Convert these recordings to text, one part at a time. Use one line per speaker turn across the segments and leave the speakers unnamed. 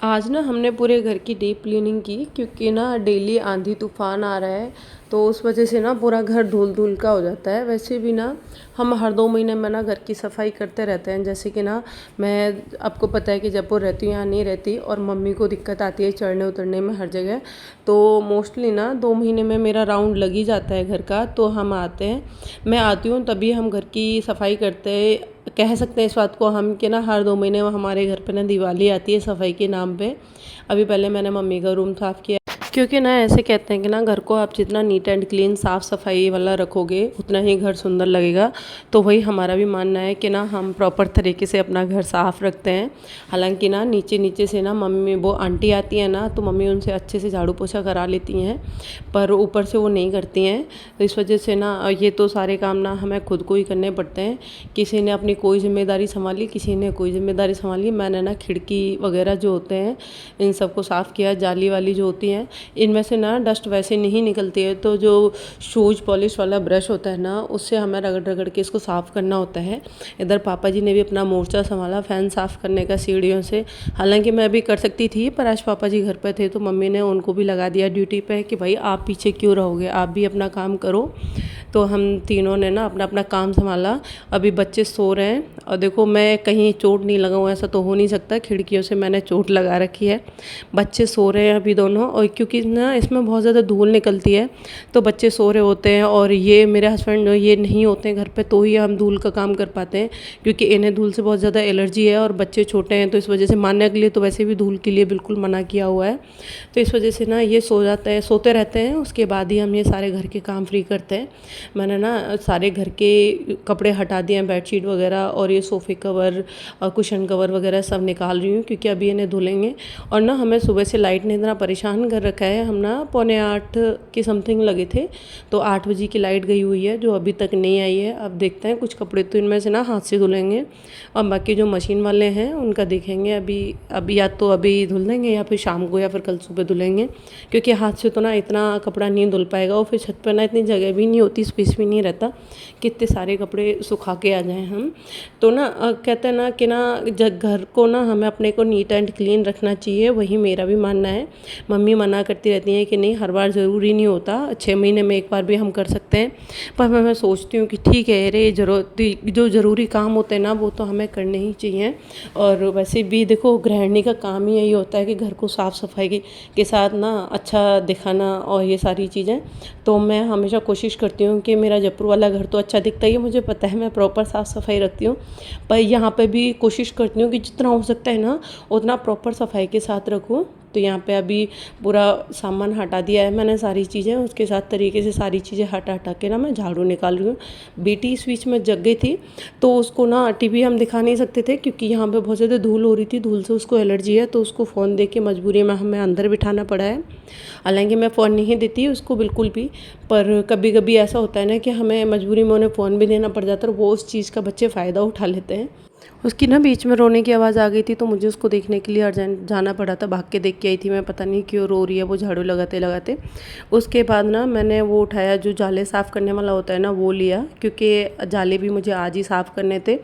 आज ना हमने पूरे घर की डीप क्लीनिंग की क्योंकि ना डेली आंधी तूफान आ रहा है। तो उस वजह से ना पूरा घर धूल धूल का हो जाता है। वैसे भी ना हम हर 2 महीने में ना घर की सफाई करते रहते हैं। जैसे कि ना मैं आपको पता है कि जयपुर रहती हूँ, यहाँ नहीं रहती, और मम्मी को दिक्कत आती है चढ़ने उतरने में हर जगह। तो मोस्टली ना 2 महीने में मेरा राउंड लग ही जाता है घर का। तो हम आते हैं, मैं आती हूँ तभी हम घर की सफाई करते हैं। कह सकते हैं इस बात को हम कि ना हर 2 महीने में हमारे घर पे ना दिवाली आती है सफाई के नाम पे। अभी पहले मैंने मम्मी का रूम साफ़ किया क्योंकि ना ऐसे कहते हैं कि ना घर को आप जितना नीट एंड क्लीन साफ़ सफाई वाला रखोगे उतना ही घर सुंदर लगेगा। तो वही हमारा भी मानना है कि ना हम प्रॉपर तरीके से अपना घर साफ़ रखते हैं। हालांकि ना नीचे नीचे से ना मम्मी वो आंटी आती है ना, तो मम्मी उनसे अच्छे से झाड़ू पोछा करा लेती हैं, पर ऊपर से वो नहीं करती हैं। तो इस वजह से ना ये तो सारे काम ना हमें खुद को ही करने पड़ते हैं। किसी ने अपनी कोई जिम्मेदारी संभाली, किसी ने कोई जिम्मेदारी संभाली। मैंने ना खिड़की वगैरह जो होते हैं इन सबको साफ़ किया। जाली वाली जो होती हैं इनमें से ना डस्ट वैसे नहीं निकलती है, तो जो शूज पॉलिश वाला ब्रश होता है ना उससे हमें रगड़ रगड़ के इसको साफ़ करना होता है। इधर पापा जी ने भी अपना मोर्चा संभाला फ़ैन साफ़ करने का सीढ़ियों से। हालांकि मैं भी कर सकती थी, पर आज पापा जी घर पे थे तो मम्मी ने उनको भी लगा दिया ड्यूटी पे कि भाई आप पीछे क्यों रहोगे, आप भी अपना काम करो। तो हम तीनों ने ना अपना अपना काम संभाला। अभी बच्चे सो रहे हैं, और देखो मैं कहीं चोट नहीं लगाऊँ ऐसा तो हो नहीं सकता, खिड़कियों से मैंने चोट लगा रखी है। बच्चे सो रहे हैं अभी दोनों, और क्योंकि ना इसमें बहुत ज़्यादा धूल निकलती है तो बच्चे सो रहे होते हैं, और ये मेरे हस्बैंड ये नहीं होते हैं घर पे तो ही हम धूल का काम कर पाते हैं, क्योंकि इन्हें धूल से बहुत ज़्यादा एलर्जी है और बच्चे छोटे हैं। तो इस वजह से मारने के लिए तो वैसे भी धूल के लिए बिल्कुल मना किया हुआ है। तो इस वजह से ना ये सो जाते हैं, सोते रहते हैं, उसके बाद ही हम ये सारे घर के काम फ्री करते हैं। मैंने ना सारे घर के कपड़े हटा दिए हैं, बेडशीट वगैरह, और ये सोफ़े कवर और कुशन कवर वगैरह सब निकाल रही हूँ क्योंकि अभी इन्हें धुलेंगे। और ना हमें सुबह से लाइट ने इतना परेशान कर रखा है। हम ना 7:45 के समथिंग लगे थे, तो 8 बजे की लाइट गई हुई है जो अभी तक नहीं आई है। अब देखते हैं, कुछ कपड़े तो इनमें से ना हाथ से धुलेंगे, और बाकी जो मशीन वाले हैं उनका देखेंगे। अभी या तो अभी धुल देंगे या फिर शाम को या फिर कल सुबह धुलेंगे, क्योंकि हाथ से तो ना इतना कपड़ा नहीं धुल पाएगा, और फिर छत पर ना इतनी जगह भी नहीं होती, स्पेस भी नहीं रहता कि इतने सारे कपड़े सुखा के आ जाएं हम। तो ना कहते हैं ना कि ना घर को ना हमें अपने को नीट एंड क्लीन रखना चाहिए, वही मेरा भी मानना है। मम्मी मना करती रहती हैं कि नहीं हर बार ज़रूरी नहीं होता, 6 महीने में एक बार भी हम कर सकते हैं। पर मैं सोचती हूँ कि ठीक है, अरे जो ज़रूरी काम होते हैं ना वो तो हमें करने ही चाहिए। और वैसे भी देखो गृहिणी का काम ही यही होता है कि घर को साफ़ सफाई के साथ ना अच्छा दिखाना और ये सारी चीज़ें। तो मैं हमेशा कोशिश करती हूँ कि मेरा जयपुर वाला घर तो अच्छा दिखता ही है, मुझे पता है मैं प्रॉपर साफ़ सफाई रखती हूँ, पर यहाँ पे भी कोशिश करती हूँ कि जितना हो सकता है ना उतना प्रॉपर सफाई के साथ रखूँ। तो यहाँ पे अभी पूरा सामान हटा दिया है मैंने, सारी चीज़ें उसके साथ तरीके से सारी चीज़ें हटा हटा के ना मैं झाड़ू निकाल रही हूँ। बेटी इस बीच में जग गई थी, तो उसको ना टीवी हम दिखा नहीं सकते थे क्योंकि यहाँ पे बहुत ज़्यादा धूल हो रही थी, धूल से उसको एलर्जी है, तो उसको फ़ोन दे के मजबूरी में हमें अंदर बिठाना पड़ा है। हालांकि मैं फ़ोन नहीं देती उसको बिल्कुल भी, पर कभी कभी ऐसा होता है ना कि हमें मजबूरी में उन्हें फ़ोन भी देना पड़ जाता है, और वो उस चीज़ का बच्चे फ़ायदा उठा लेते हैं। उसकी ना बीच में रोने की आवाज़ आ गई थी, तो मुझे उसको देखने के लिए अर्जेंट जाना पड़ा था, भाग के देख के आई थी मैं, पता नहीं क्यों रो रही है वो झाड़ू लगाते लगाते। उसके बाद ना मैंने वो उठाया, जो जाले साफ़ करने वाला होता है ना वो लिया, क्योंकि जाले भी मुझे आज ही साफ़ करने थे।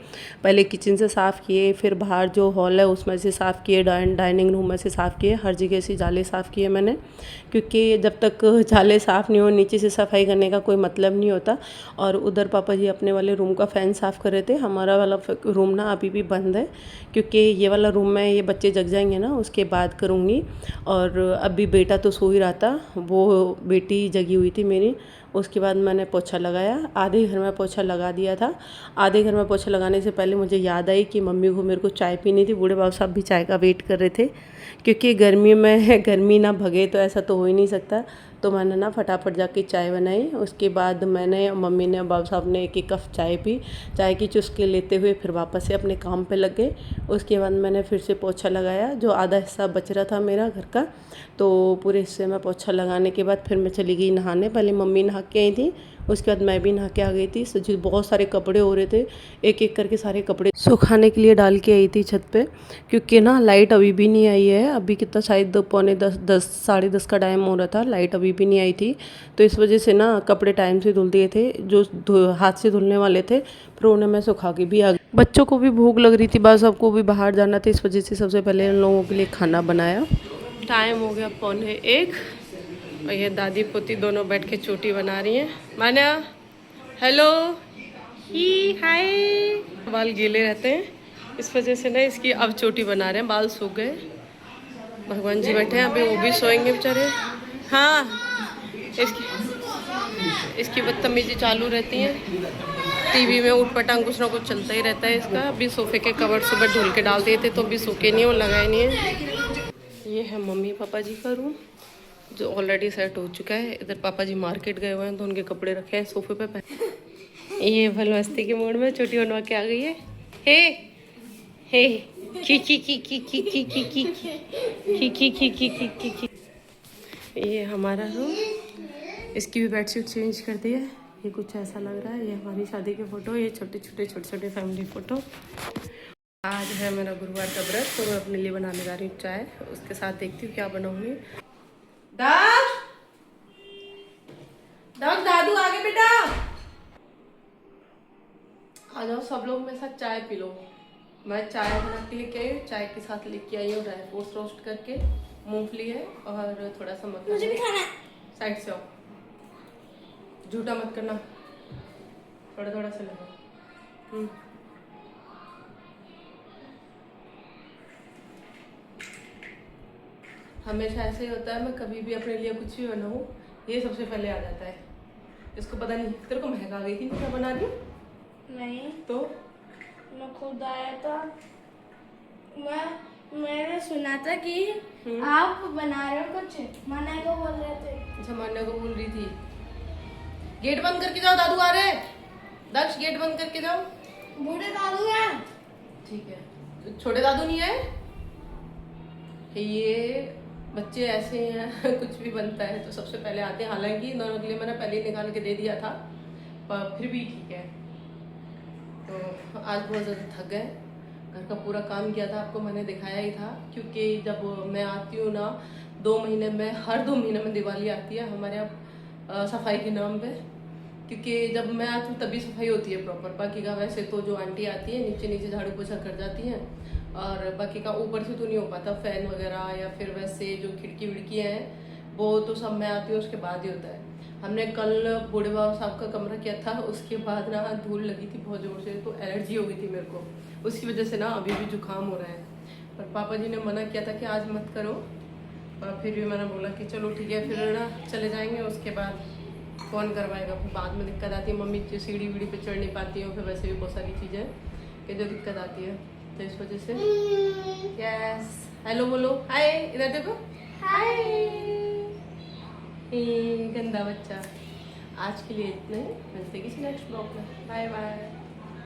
पहले किचन से साफ़ किए, फिर बाहर जो हॉल है उसमें से साफ़ किए, डाइनिंग रूम में से साफ़ किए, हर जगह से जाले साफ़ किए मैंने, क्योंकि जब तक जाले साफ़ नहीं हो नीचे से सफाई करने का कोई मतलब नहीं होता। और उधर पापा जी अपने वाले रूम का फ़ैन साफ़ कर रहे थे। हमारा वाला रूम ना अभी भी बंद है, क्योंकि ये वाला रूम में ये बच्चे जग जाएंगे ना उसके बाद करूँगी। और अभी बेटा तो सो ही रहा था, वो बेटी जगी हुई थी मेरी। उसके बाद मैंने पोछा लगाया, आधे घर में पोछा लगा दिया था। आधे घर में पोछा लगाने से पहले मुझे याद आई कि मम्मी को मेरे को चाय पीनी थी, बूढ़े बाबू साहब भी चाय का वेट कर रहे थे, क्योंकि गर्मी में गर्मी ना भगे तो ऐसा तो हो ही नहीं सकता। तो मैंने ना फटाफट जाके चाय बनाई। उसके बाद मैंने, मम्मी ने, बाबू साहब ने एक एक कप चाय पी। चाय की चुस्की लेते हुए फिर वापस से अपने काम पे लग गए। उसके बाद मैंने फिर से पोछा लगाया, जो आधा हिस्सा बच रहा था मेरा घर का, तो पूरे हिस्से में पोछा लगाने के बाद फिर मैं चली गई नहाने। पहले मम्मी नहा के आई थी, उसके बाद मैं भी नहा के आ गई थी। सच बहुत सारे कपड़े हो रहे थे, एक एक करके सारे कपड़े सुखाने के लिए डाल के आई थी छत पे, क्योंकि ना लाइट अभी भी नहीं आई है। अभी कितना शायद 9:45 साढ़े 10 का टाइम हो रहा था, लाइट अभी भी नहीं आई थी। तो इस वजह से ना कपड़े टाइम से धुल दिए थे, जो हाथ से धुलने वाले थे, फिर उन्हें मैं सुखा के भी आ गई। बच्चों को भी भूख लग रही थी, बस सबको भी बाहर जाना था, इस वजह से सबसे पहले उन लोगों के लिए खाना बनाया। टाइम हो गया 12:45 और ये दादी पोती दोनों बैठ के चोटी बना रही हैं। मान्या हेलो ही हाय। बाल गीले रहते हैं, इस वजह से ना इसकी अब चोटी बना रहे हैं, बाल सूख गए। भगवान जी बैठे हैं, अभी वो भी सोएंगे बेचारे। हाँ, इसकी बदतमीजी चालू रहती है, टीवी में उठ पटांग कुछ ना कुछ चलता ही रहता है इसका। अभी सोफे के कवर सुबह धुल के डाल दिए थे तो अभी सूखे नहीं, वो लगाए नहीं है। ये है मम्मी पापा जी का रूम जो ऑलरेडी सेट हो चुका है। इधर पापा जी मार्केट गए हुए हैं तो उनके कपड़े रखे हैं सोफे पे। ये भलमस्ती के मूड में चोटी बनवा के आ गई है। हे हे की की की की की की की की की की की की की की। ये हमारा रूम, इसकी भी बेडशीट चेंज कर दी है, ये कुछ ऐसा लग रहा है। ये हमारी शादी के फोटो, ये छोटे छोटे फैमिली फोटो। आज है मेरा गुरुवार का व्रत, तो मैं अपने लिए बनाने जा रही हूँ चाय, उसके साथ देखती हूँ क्या बनाऊंगी। दादू आगे बेटा आ जाओ, सब लोग मेरे साथ चाय पी लो। मैं चाय बना के लेके आई हूँ, चाय के साथ लेके आई हूँ ड्राई फ्रूट्स रोस्ट करके, मूंगफली है और थोड़ा सा मक्खन। मुझे भी खाना है। साइड से आओ, झूठा मत करना, थोड़ा थोड़ा सा लगा। हमेशा ऐसे ही होता है, मैं कभी भी अपने लिए कुछ भी बनाऊँ ये सबसे पहले आ जाता है। इसको पता नहीं, तेरे को महक आ गई थी क्या बना रही हूँ?
नहीं
तो
मैं खुद आया था, मैंने सुना था कि आप बना रहे हो कुछ, माना को बोल रहे थे।
अच्छा, मान्या को बोल रही थी। गेट बंद करके जाओ, दादू आ रहे हैं। दक्ष गेट बंद करके जाओ।
बूढ़े दादू हैं।
ठीक है, छोटे दादू नहीं है। ये बच्चे ऐसे हैं कुछ भी बनता है तो सबसे पहले आते हैं। हालांकि दोनों के लिए मैंने पहले ही निकाल के दे दिया था, पर फिर भी ठीक है। तो आज बहुत ज़्यादा थक गए, घर का पूरा काम किया था, आपको मैंने दिखाया ही था। क्योंकि जब मैं आती हूँ ना 2 महीने में, हर 2 महीने में दिवाली आती है हमारे यहाँ सफाई के नाम पे। क्योंकि जब मैं आती हूँ तभी सफाई होती है प्रॉपर। बाकी का वैसे तो जो आंटी आती है नीचे नीचे झाड़ू पोछा कर जाती हैं, और बाकी का ऊपर से तो नहीं हो पाता, फैन वगैरह या फिर वैसे जो खिड़की विड़कियाँ हैं वो तो सब मैं आती हूँ उसके बाद ही होता है। हमने कल बूढ़े बाबा साहब का कमरा किया था, उसके बाद ना धूल लगी थी बहुत ज़ोर से, तो एलर्जी हो गई थी मेरे को, उसकी वजह से ना अभी भी जुकाम हो रहा है। पर पापा जी ने मना किया था कि आज मत करो, पर फिर भी मैंने बोला कि चलो ठीक है, फिर ना चले जाएंगे, उसके बाद कौन करवाएगा, फिर बाद में दिक्कत आती है। मम्मी जो सीढ़ी वीढ़ी पे चढ़ नहीं पाती है, फिर वैसे भी बहुत सारी चीज़ें कि जो दिक्कत आती है, तो इस वजह से। यस, हेलो बोलो, हाय, इधर देखो, हाय। गंदा बच्चा। आज के लिए इतना ही, मिलते किसी नेक्स्ट ब्लॉग में, बाय बाय।